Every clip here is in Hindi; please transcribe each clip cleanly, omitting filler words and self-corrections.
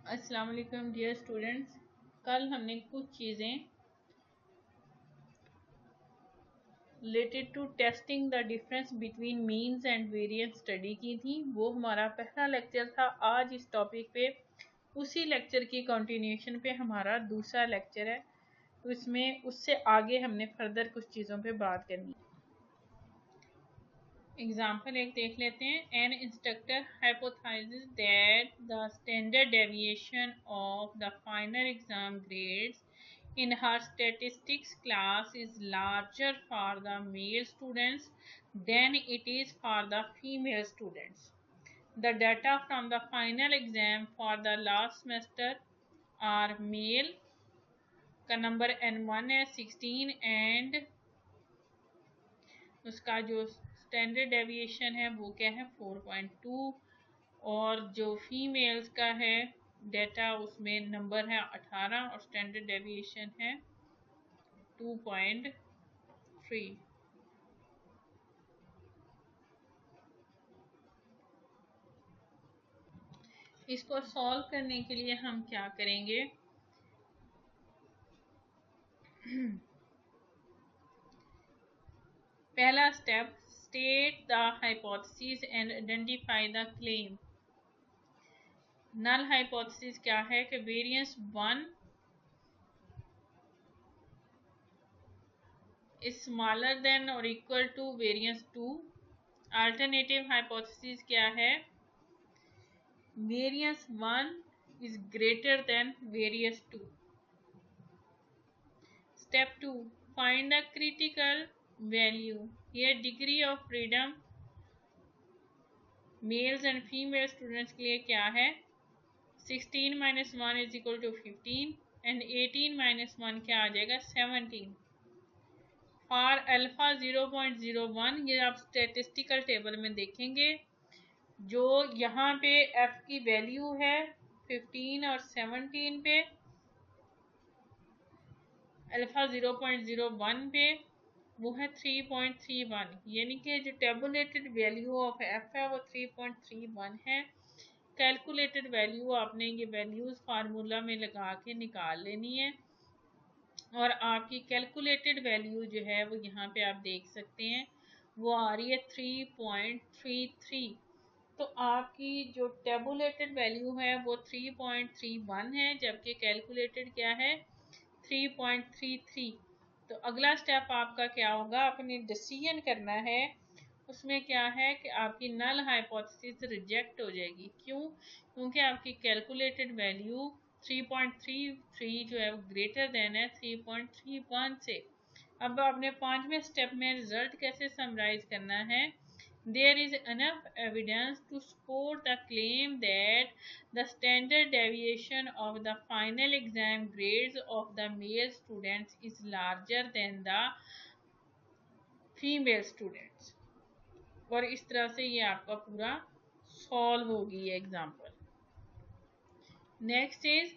अस्सलाम वालेकुम डियर स्टूडेंट्स। कल हमने कुछ चीज़ें related to testing the difference between means and variance study की थी। वो हमारा पहला लेक्चर था। आज इस टॉपिक पे उसी लेक्चर की कंटिन्यूएशन पे हमारा दूसरा लेक्चर है, तो इसमें उससे आगे हमने फर्दर कुछ चीज़ों पे बात करनी है। एग्जाम्पल एक देख लेते हैं। An instructor hypothesises that the standard deviation of the final exam grades in her statistics class is larger for the male students than it is for the female students. The data from the final exam for the last semester are male का नंबर N1 है 16 एंड उसका जो स्टैंडर्ड डेविएशन है वो क्या है 4.2, और जो फीमेल्स का है डेटा उसमें नंबर है 18 और स्टैंडर्ड डेविएशन है 2.3। इसको सॉल्व करने के लिए हम क्या करेंगे, पहला step, state the hypothesis and identify the claim. Null hypothesis क्या है कि वेरिएंस 1 इज स्मॉलर देन और equal to variance 2। Alternative hypothesis क्या है, variance 1 is greater than variance 2। Step 2, find the critical value. ये degree of freedom males and female students के लिए क्या है, 16 minus 1 is equal to 15 and 18 minus 1 क्या आ जाएगा 17। फॉर अल्फा 0.01, ये आप स्टेटिस्टिकल टेबल में देखेंगे, जो यहाँ पे एफ की वैल्यू है 15 और 17 पे, अल्फा 0.01 पे वो है 3.31, यानी कि जो टेबुलेटेड वैल्यू ऑफ एफ है वो 3.31 है। कैलकुलेटेड वैल्यू आपने ये वैल्यूज फार्मूला में लगा के निकाल लेनी है, और आपकी कैलकुलेटेड वैल्यू जो है वो यहाँ पे आप देख सकते हैं वो आ रही है 3.33। तो आपकी जो टेबुलेटेड वैल्यू है वो 3.31 है, जबकि कैलकुलेटेड क्या है 3.33। तो अगला स्टेप आपका क्या होगा, अपनी डिसीजन करना है। उसमें क्या है कि आपकी नल हाइपोथेसिस रिजेक्ट हो जाएगी। क्यों? क्योंकि आपकी कैलकुलेटेड वैल्यू 3.33 जो है वो ग्रेटर देन है 3.31 से। अब आपने पांचवें स्टेप में रिजल्ट कैसे समराइज करना है, there is enough evidence to support the claim that the standard deviation of the final exam grades of the male students is larger than the female students। और इस तरह से ये आपका पूरा सॉल्व होगी ये example. Next is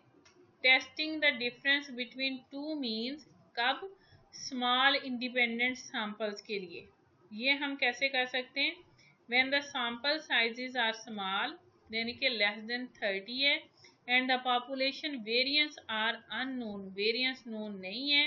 testing the difference between two means. कब? स्मॉल इंडिपेंडेंट सैंपल्स के लिए। ये हम कैसे कर सकते हैं, when the sample sizes are small, यानी कि लेस देन 30 है, and the population variance are unknown, variance known नहीं है,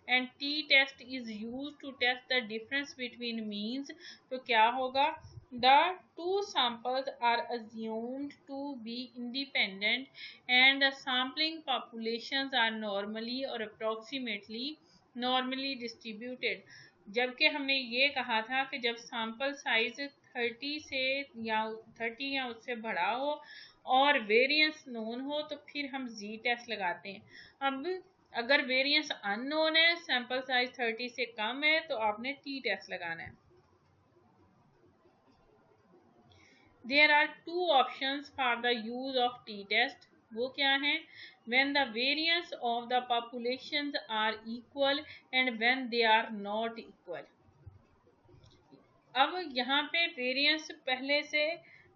and T test is used to test the difference between means. तो क्या होगा, the two samples are assumed to be independent and the sampling populations are normally or approximately normally distributed। जबकि हमने ये कहा था कि जब सैंपल साइज 30 से या 30 या उससे बड़ा हो और वेरिएंस नोन हो तो फिर हम जी टेस्ट लगाते हैं। अब अगर वेरिएंस अननोन है, सैंपल साइज 30 से कम है, तो आपने टी टेस्ट लगाना है। There are two options for the use of t-test। वो क्या है, when the variance of the populations are equal and when they are not equal। अब यहाँ पे वेरिएंस पहले से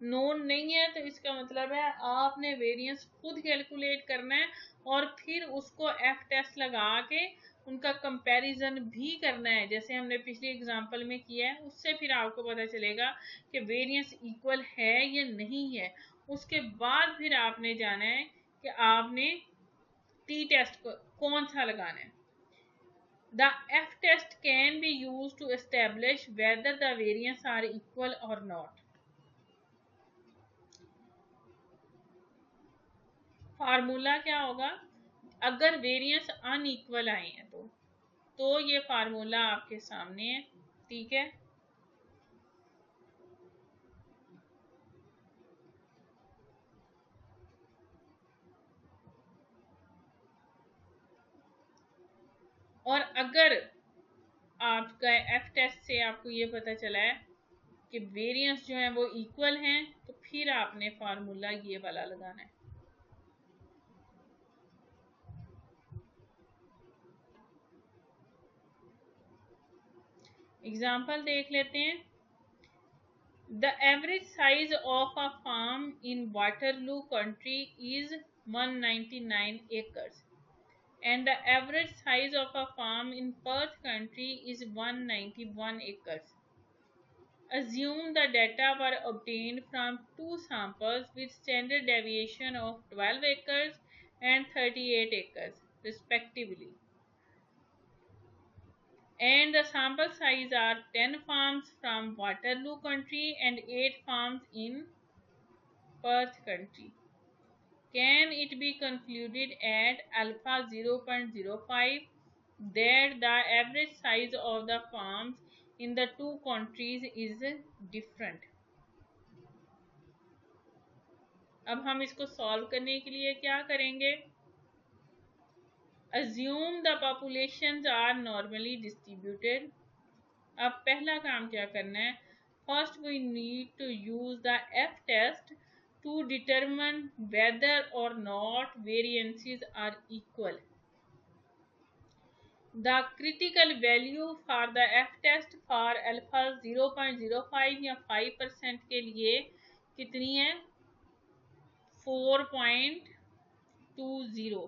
नोन नहीं है, तो इसका मतलब है आपने वेरिएंस खुद कैलकुलेट करना है और फिर उसको एफ टेस्ट लगा के उनका कंपैरिजन भी करना है, जैसे हमने पिछली एग्जांपल में किया है। उससे फिर आपको पता चलेगा कि वेरिएंस इक्वल है या नहीं है। उसके बाद फिर आपने जाना है कि आपने टी टेस्ट को कौन सा लगाना है। The F test can be use to establish whether the variance are equal और नॉट। फार्मूला क्या होगा, अगर वेरिएंस अनइक्वल आए हैं तो ये फार्मूला आपके सामने है, ठीक है। और अगर आपका एफ टेस्ट से आपको ये पता चला है कि वेरिएंस जो है वो इक्वल हैं, तो फिर आपने फार्मूला ये वाला लगाना है। एग्जाम्पल देख लेते हैं। The average size of a farm in Waterloo country is 199 acres and the average size of a farm in Perth country is 191 acres. Assume the data were obtained from two samples with standard deviation of 12 acres and 38 acres respectively, and the sample size are 10 farms from Waterloo country and 8 farms in Perth country. Can it be concluded at alpha 0.05 that the average size of the farms in the two countries is different? अब हम इसको सॉल्व करने के लिए क्या करेंगे। Assume the populations are normally distributed. अब पहला काम क्या करना है, first we need to use the F test to determine whether or not variances are equal. The critical value for the F test for alpha 0.05 या 5% के लिए कितनी है, 4.20,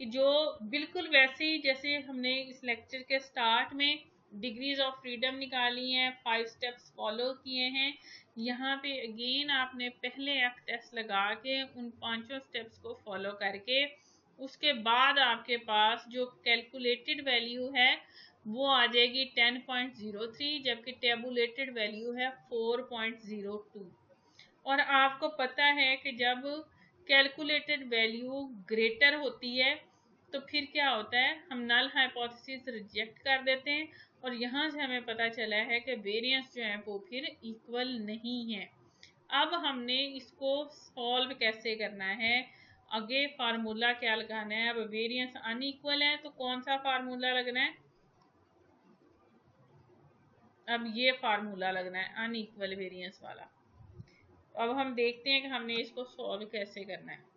कि जो बिल्कुल वैसे ही जैसे हमने इस लेक्चर के स्टार्ट में डिग्रीज ऑफ फ्रीडम निकाली हैं, 5 स्टेप्स फॉलो किए हैं। यहाँ पे अगेन आपने पहले एफ टेस्ट लगा के उन 5 स्टेप्स को फॉलो करके उसके बाद आपके पास जो कैलकुलेटेड वैल्यू है वो आ जाएगी 10.03, जबकि टेबुलेटेड वैल्यू है 4.02। और आपको पता है कि जब कैलकुलेटेड वैल्यू ग्रेटर होती है तो फिर क्या होता है, हम नल हाइपोथेसिस रिजेक्ट कर देते हैं और यहाँ से हमें पता चला है कि वेरिएंस जो है वो फिर इक्वल नहीं है। अब हमने इसको सॉल्व कैसे करना है, आगे फार्मूला क्या लगाना है। अब वेरिएंस अनइक्वल है तो कौन सा फार्मूला लगना है, अब ये फार्मूला लगना है अनइक्वल वेरिएंस वाला। अब हम देखते हैं कि हमने इसको सॉल्व कैसे करना है।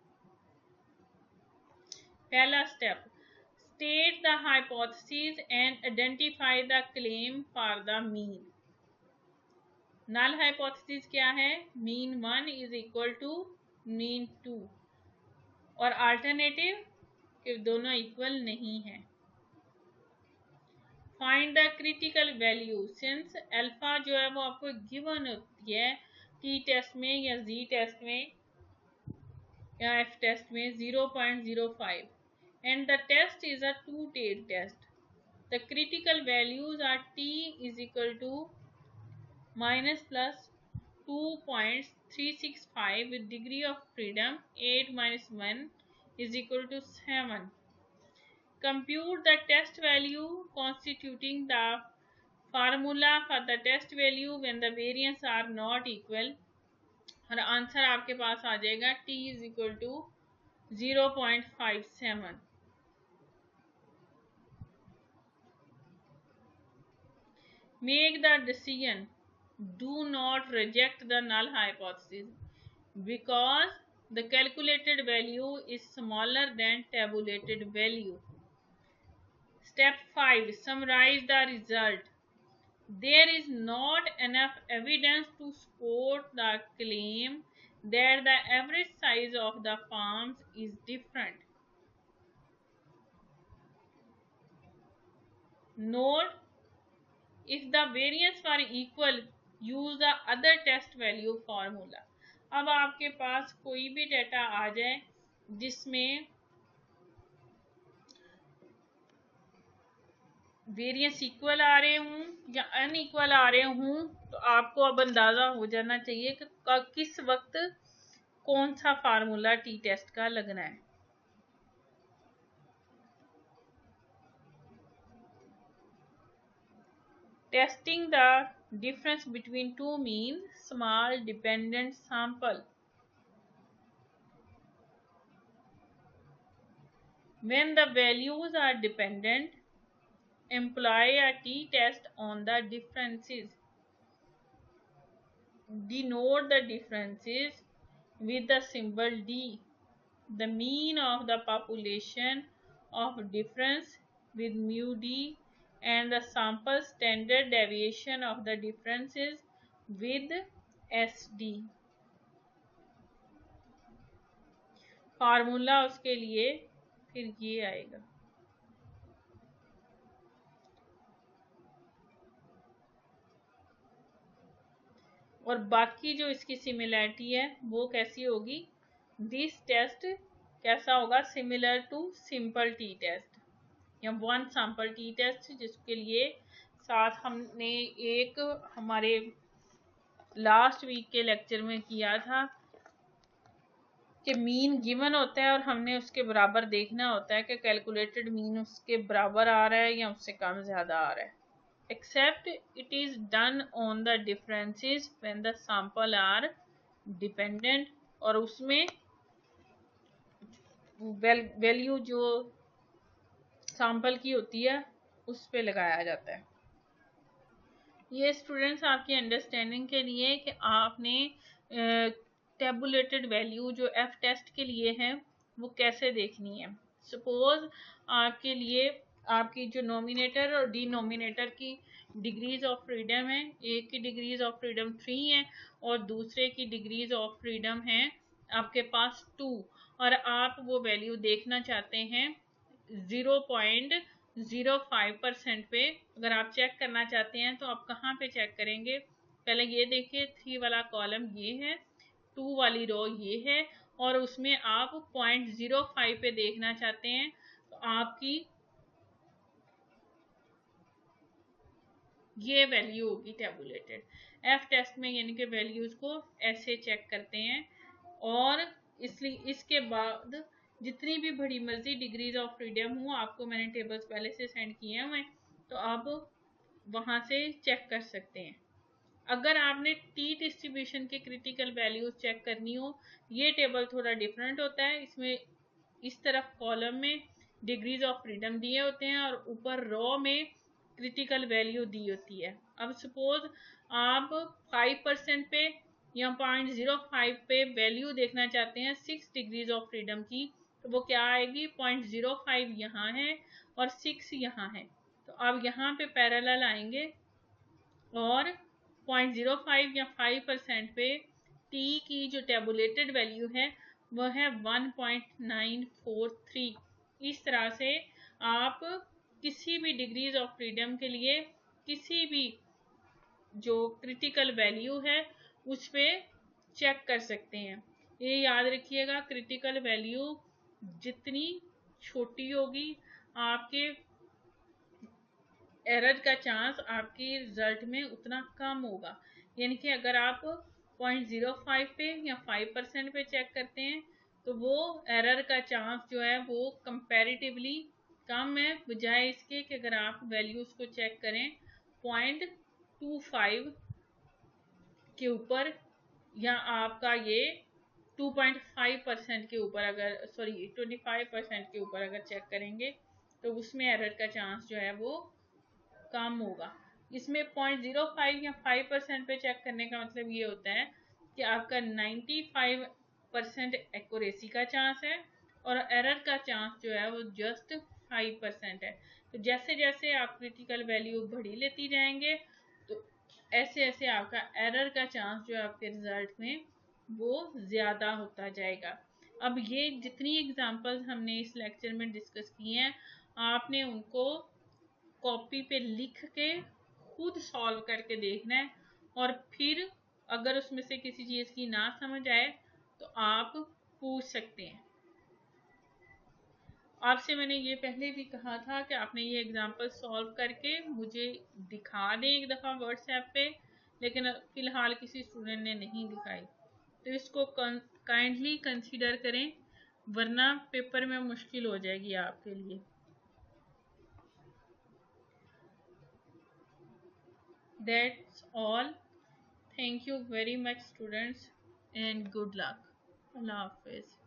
पहला step, state the hypothesis and identify the claim for the mean. Null hypothesis क्या है, mean 1 is equal to mean 2, और अल्टरनेटिव कि दोनों इक्वल नहीं है। Find the critical value, since alpha जो है वो आपको गिवन होती है टी टेस्ट में या जी टेस्ट में या एफ टेस्ट में 0.05 and the test is a two-stage test. The critical values are t is equal to minus plus 2.365 with degree of freedom 8 minus 1 is equal to 7. Compute the test value constituting the formula for the test value when the variance are not equal, और आंसर आपके पास आ जाएगा t is equal to 0.57. Make the decision. Do not reject the null hypothesis because the calculated value is smaller than tabulated value. Step 5. Summarize the result. There is not enough evidence to support the claim that the average size of the farms is different. Note, if the variance were equal, use the other test value formula. अब आपके पास कोई भी डेटा आ जाए जिसमें वेरिएंस इक्वल आ रहे हूँ या अनइक्वल आ रहे हूँ, तो आपको अब अंदाजा हो जाना चाहिए कि किस वक्त कौन सा फार्मूला टी टेस्ट का लगना है। Testing the difference between two mean small dependent sample. When the values are dependent, employ a t-test on the differences. Denote the differences with the symbol D. The mean of the population of difference with mu D and the sample standard deviation of the differences with SD. Formula उसके लिए फिर ये आएगा। और बाकी जो इसकी सिमिलैरिटी है वो कैसी होगी, दिस टेस्ट कैसा होगा, similar to simple T test या वन सैंपल टी टेस्ट, जिसके लिए साथ हमने एक हमारे लास्ट वीक के लेक्चर में किया था कि मीन गिवन होता है और हमने उसके बराबर देखना होता है कि कैलकुलेटेड मीन उसके बराबर आ रहा है या उससे कम ज़्यादा आ रहा है। Except it is done on the differences when the sample are dependent, और उसमें वैल्यू जो सैंपल की होती है उस पे लगाया जाता है। ये स्टूडेंट्स आपकी अंडरस्टैंडिंग के लिए कि आपने टेबुलेटेड वैल्यू जो एफ टेस्ट के लिए है वो कैसे देखनी है। सपोज आपके लिए आपकी जो नोमिनेटर और डिनोमिनेटर की डिग्रीज ऑफ फ्रीडम है, एक की डिग्रीज ऑफ फ्रीडम 3 है और दूसरे की डिग्रीज ऑफ फ्रीडम है आपके पास 2, और आप वो वैल्यू देखना चाहते हैं 0.05% पे। अगर आप चेक करना चाहते हैं तो आप कहाँ पे चेक करेंगे, पहले ये देखिए 3 वाला कॉलम ये है, 2 वाली रो ये है, और उसमें आप 0.05 पे देखना चाहते हैं तो आपकी ये वैल्यू होगी टेबुलेटेड। एफ टेस्ट में यानी कि वैल्यूज को ऐसे चेक करते हैं, और इसलिए इसके बाद जितनी भी बड़ी मर्जी डिग्रीज ऑफ फ्रीडम हो, आपको मैंने टेबल्स पहले से सेंड किए हुए, तो आप वहां से चेक कर सकते हैं। अगर आपने टी डिस्ट्रीब्यूशन के क्रिटिकल वैल्यूज चेक करनी हो, ये टेबल थोड़ा डिफरेंट होता है। इसमें इस तरफ कॉलम में डिग्रीज ऑफ फ्रीडम दिए होते हैं और ऊपर रो में क्रिटिकल वैल्यू दी होती है। अब सपोज आप 5% पे या 0.05 पे वैल्यू देखना चाहते हैं 6 डिग्रीज ऑफ फ्रीडम की, तो वो क्या आएगी, 0.05 यहाँ है और 6 यहाँ है। तो आप यहाँ पे पैरेलल आएंगे और 0.05 या 5% पे टी की जो टेबुलेटेड वैल्यू है वह है 1.943। इस तरह से आप किसी भी डिग्रीज ऑफ फ्रीडम के लिए किसी भी जो क्रिटिकल वैल्यू है उस पे चेक कर सकते हैं। ये याद रखिएगा, क्रिटिकल वैल्यू जितनी छोटी होगी आपके एरर का चांस आपके रिजल्ट में उतना कम होगा। यानी कि अगर आप 0.05 पे या 5% पे चेक करते हैं तो वो एरर का चांस जो है वो कंपैरेटिवली कम है, बजाय इसके कि अगर आप वैल्यूज को चेक करें 0.25 के ऊपर या आपका ये 2.5% के ऊपर, अगर 25% के ऊपर अगर चेक करेंगे तो उसमें एरर का चांस जो है वो कम होगा। इसमें 0.05 या 5% पे चेक करने का मतलब ये होता है कि आपका 95% एक्यूरेसी का चांस है और एरर का चांस जो है वो जस्ट 5% है। तो जैसे जैसे आप क्रिटिकल वैल्यू बढ़ी लेती जाएंगे तो ऐसे ऐसे आपका एरर का चांस जो है आपके रिजल्ट में वो ज़्यादा होता जाएगा। अब ये जितनी एग्जांपल्स हमने इस लेक्चर में डिस्कस की हैं, आपने उनको कॉपी पे लिख के खुद सॉल्व करके देखना है, और फिर अगर उसमें से किसी चीज़ की ना समझ आए तो आप पूछ सकते हैं। आपसे मैंने ये पहले भी कहा था कि आपने ये एग्जांपल सॉल्व करके मुझे दिखा दें एक दफ़ा व्हाट्सएप पे, लेकिन फ़िलहाल किसी स्टूडेंट ने नहीं दिखाई, तो इसको काइंडली कंसीडर करें, वरना पेपर में मुश्किल हो जाएगी आपके लिए। That's all. Thank you very much students and good luck. अल्लाह हाफिज़।